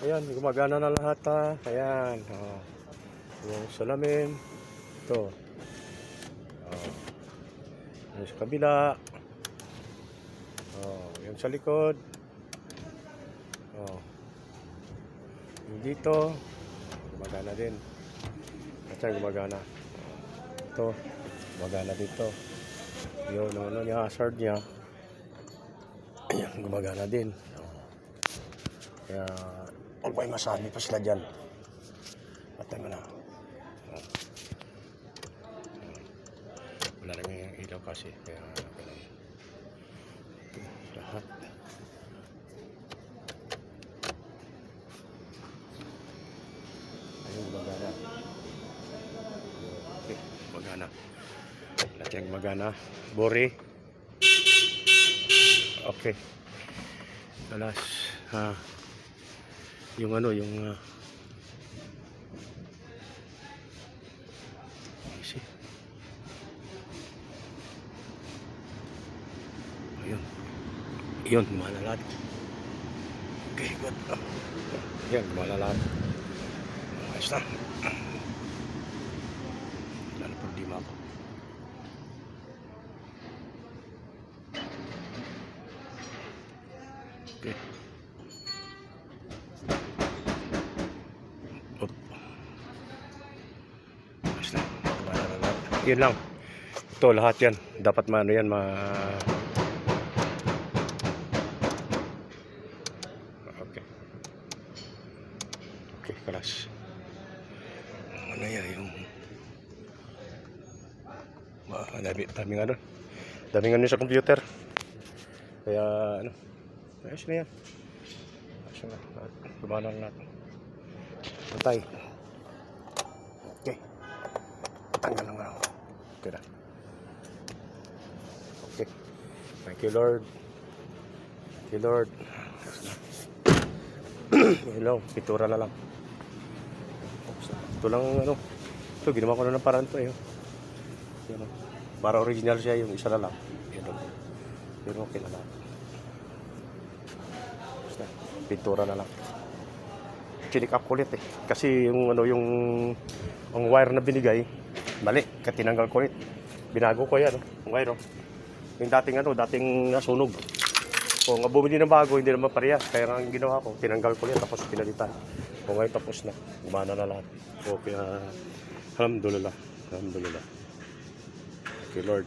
Ayan, gumagana na lahat ha. Ayan. Oh. Yung salamin. Ito. Oh. Yung sa kabila. Oh. Yung sa likod. Oh. Yung dito. Gumagana din. At yan, gumagana. Ito. Gumagana dito. Yung ano niya, hazard niya. Ayan, gumagana din. Kaya, huwag may masabi pa sila dyan. Patay mo na. Wala rin yung ilaw kasi. Kaya, ganun. Okay, lahat. Ayun, gumagana. Okay, gumagana. Lahat yung gumagana. Bori. Okay. Alas. Yung ano, yung ayun. Yun, gumana lahat. Okay, good. Yan, gumana lahat. Ayos na. Wala na problema ako. Okay. Ayos na. Gumana na lahat. Yun lang. Ito, lahat yan. Dapat maano yan, okay. Okay, kalas. Ano yan, yung daming ano sa computer. Kaya, ano, ayos na yan. Ayos na. Gumana na natin. Patay. Okay. Tanggal lang ako. Okay na. Okay. Thank you, Lord. Thank you, Lord. Hello, pintura na lang. Ito lang, ano. Ito, ginawa ko na ng paraan to eh. Yan, para original siya, yung isa na lang. Yan, pero okay na lang. Basta, pintura na lang. Chinik up ulit eh. Kasi yung ano, yung ang wire na binigay, mali. Kaya tinanggal ko ulit. Binago ko yan, yung wire. Yung dating ano, dating nasunog. Kung bumili ng bago, hindi naman parehas. Kaya ang ginawa ko, tinanggal ko ulit, tapos pinalitan. Kung ngayon tapos na, gumana na lahat. So, kaya, alhamdulillah. Alhamdulillah. Okay, Lord.